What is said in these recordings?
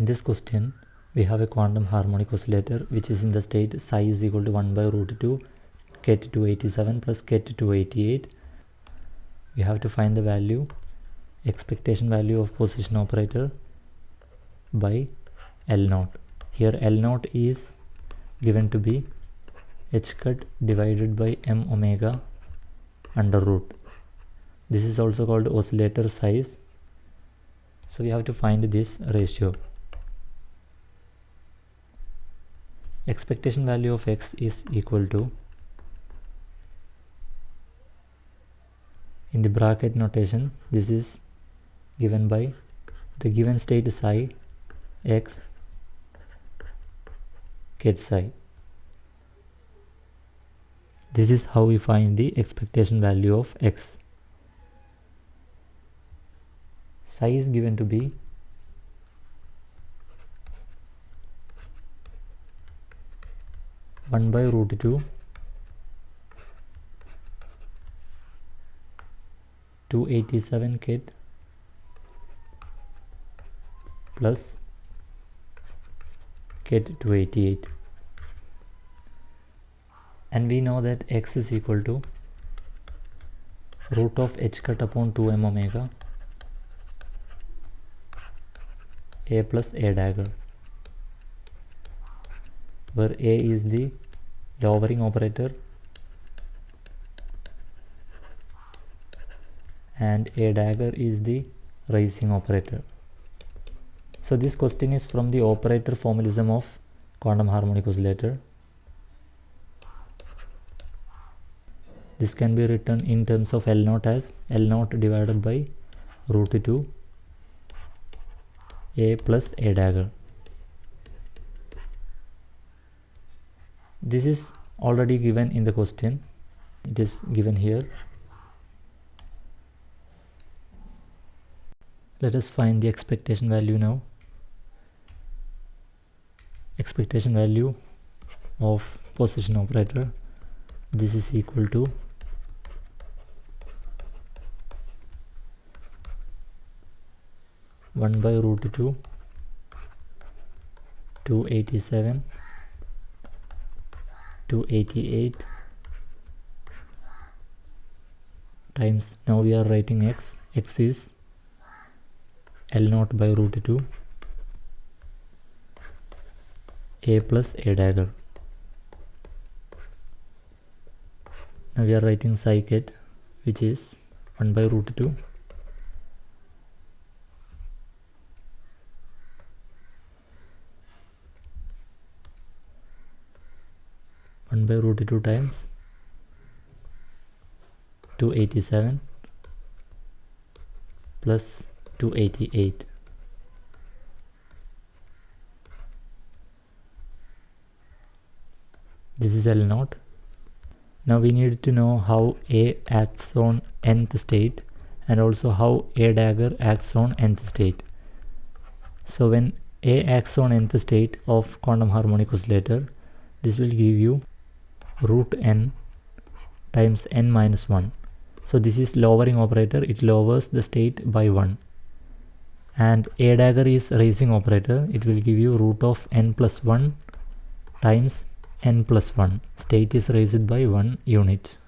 In this question, we have a quantum harmonic oscillator which is in the state psi is equal to 1 by root 2 ket 287 plus ket 288. We have to find the value, expectation value of position operator by L naught. Here L naught is given to be h cut divided by m omega under root. This is also called oscillator size. So we have to find this ratio. Expectation value of x is equal to, in the bracket notation, this is given by the given state psi x ket psi. This is how we find the expectation value of x. Psi is given to be one by root 2 287 ket plus ket 288, and we know that x is equal to root of h cut upon 2m omega a plus a dagger, where a is the lowering operator and a dagger is the raising operator. So this question is from the operator formalism of quantum harmonic oscillator. This can be written in terms of L naught as L naught divided by root 2 a plus a dagger. This is already given in the question. It is given here. Let us find the expectation value now. Expectation value of position operator. This is equal to one by root 2 287 288 times, now we are writing x is L naught by root 2 a plus a dagger. Now we are writing psi ket, which is 1 by root 2 1 by root 2 times 287 plus 288. This is L naught. Now we need to know how A acts on nth state and also how A dagger acts on nth state. So when A acts on nth state of quantum harmonic oscillator, this will give you root n times n minus 1. So this is lowering operator, it lowers the state by 1. And a dagger is raising operator, it will give you root of n plus 1 times n plus 1. State is raised by 1 unit.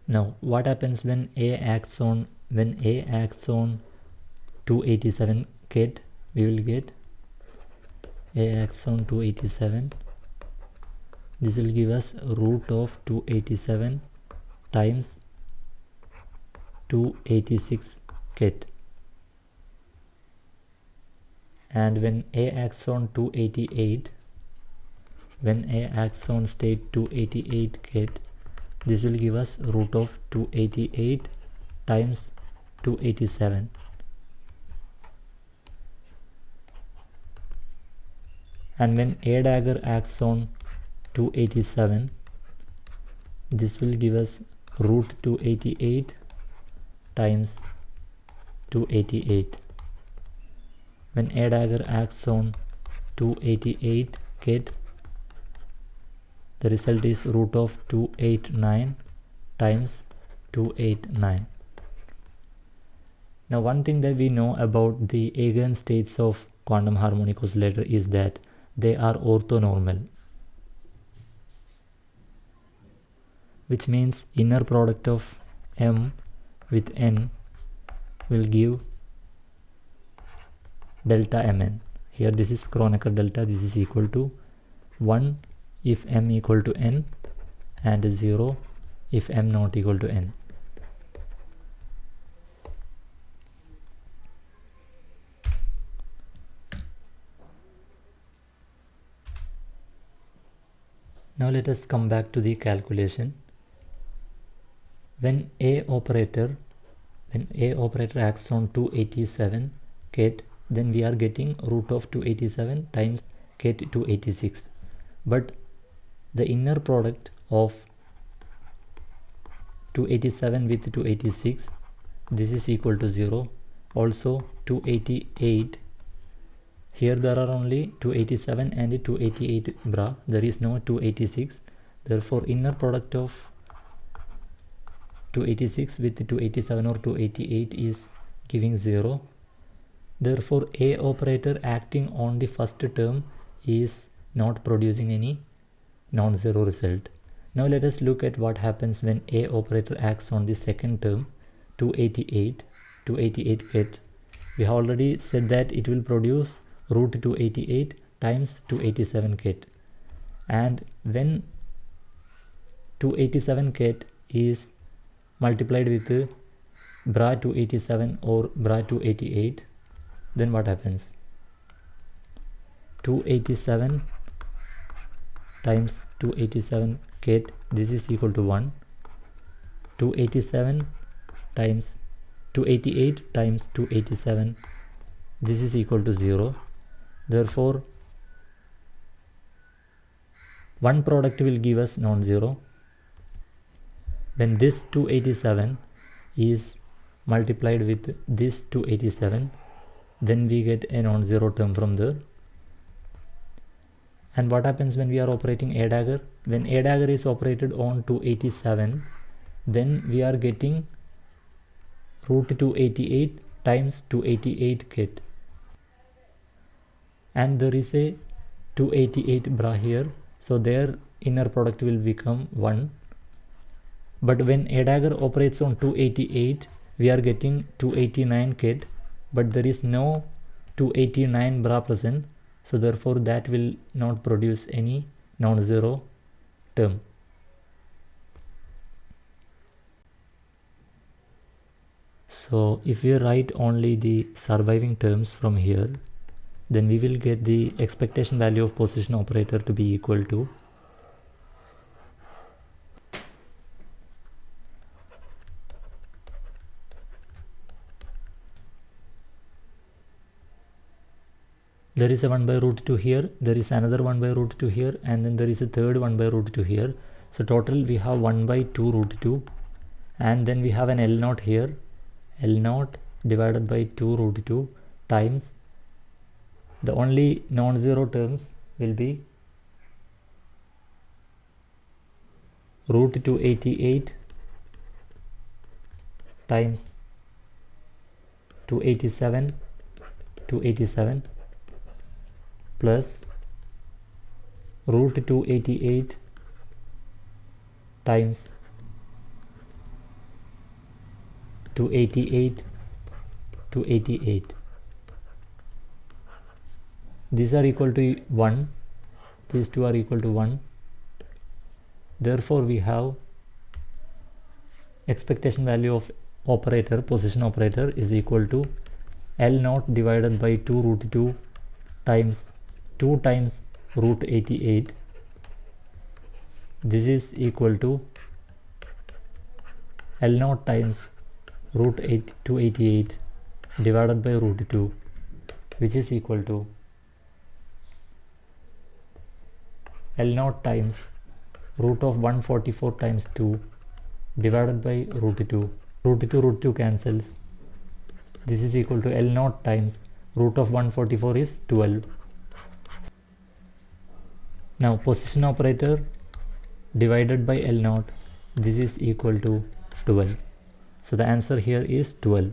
Now what happens when A acts on 287 ket? We will get A acts on 287. This will give us root of 287 times 286 ket. And when A acts on 288, when A acts on state 288 ket, this will give us root of 288 times 287. And when A dagger acts on 287, this will give us root 288 times 288. When A dagger acts on 288 ket, the result is root of 289 times 289. Now one thing that we know about the eigenstates of quantum harmonic oscillator is that they are orthonormal, which means inner product of m with n will give delta mn. Here this is Kronecker delta, this is equal to 1 if m equal to n and 0 if m not equal to n. Now let us come back to the calculation. When A operator acts on 287 ket, then we are getting root of 287 times ket 286. But the inner product of 287 with 286, this is equal to 0. Also 288, here there are only 287 and 288 bra, there is no 286. Therefore inner product of 286 with 287 or 288 is giving 0. Therefore A operator acting on the first term is not producing any non-zero result. Now let us look at what happens when A operator acts on the second term, 288 ket. We have already said that it will produce root 288 times 287 ket. And when 287 ket is multiplied with bra 287 or bra 288, then what happens? 287 times 287 ket, this is equal to 1. 287 times 288 times 287, this is equal to 0. Therefore one product will give us non-zero. When this 287 is multiplied with this 287, then we get a non-zero term from there. And what happens when we are operating A dagger? When A dagger is operated on 287, then we are getting root 288 times 288 ket. And there is a 288 bra here, so their inner product will become 1. But when A dagger operates on 288, we are getting 289 ket, but there is no 289 bra present, so therefore that will not produce any non-zero term. So if we write only the surviving terms from here, then we will get the expectation value of position operator to be equal to there is a 1 by root 2 here, there is another 1 by root 2 here, and then there is a third 1 by root 2 here. So total we have 1 by 2 root 2, and then we have an L0 here, L0 divided by 2 root 2 times the only non-zero terms will be root 288 times 287 plus root 288 times 288. These are equal to 1, these two are equal to 1. Therefore we have expectation value of operator, position operator, is equal to L0 divided by 2 root 2 times 2 times root 88. This is equal to L0 times root 288 divided by root 2, which is equal to L0 times root of 144 times 2 divided by root 2. Root 2 cancels. This is equal to L0 times root of 144 is 12. Now position operator divided by L0, this is equal to 12. So the answer here is 12.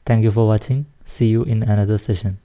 Thank you for watching. See you in another session.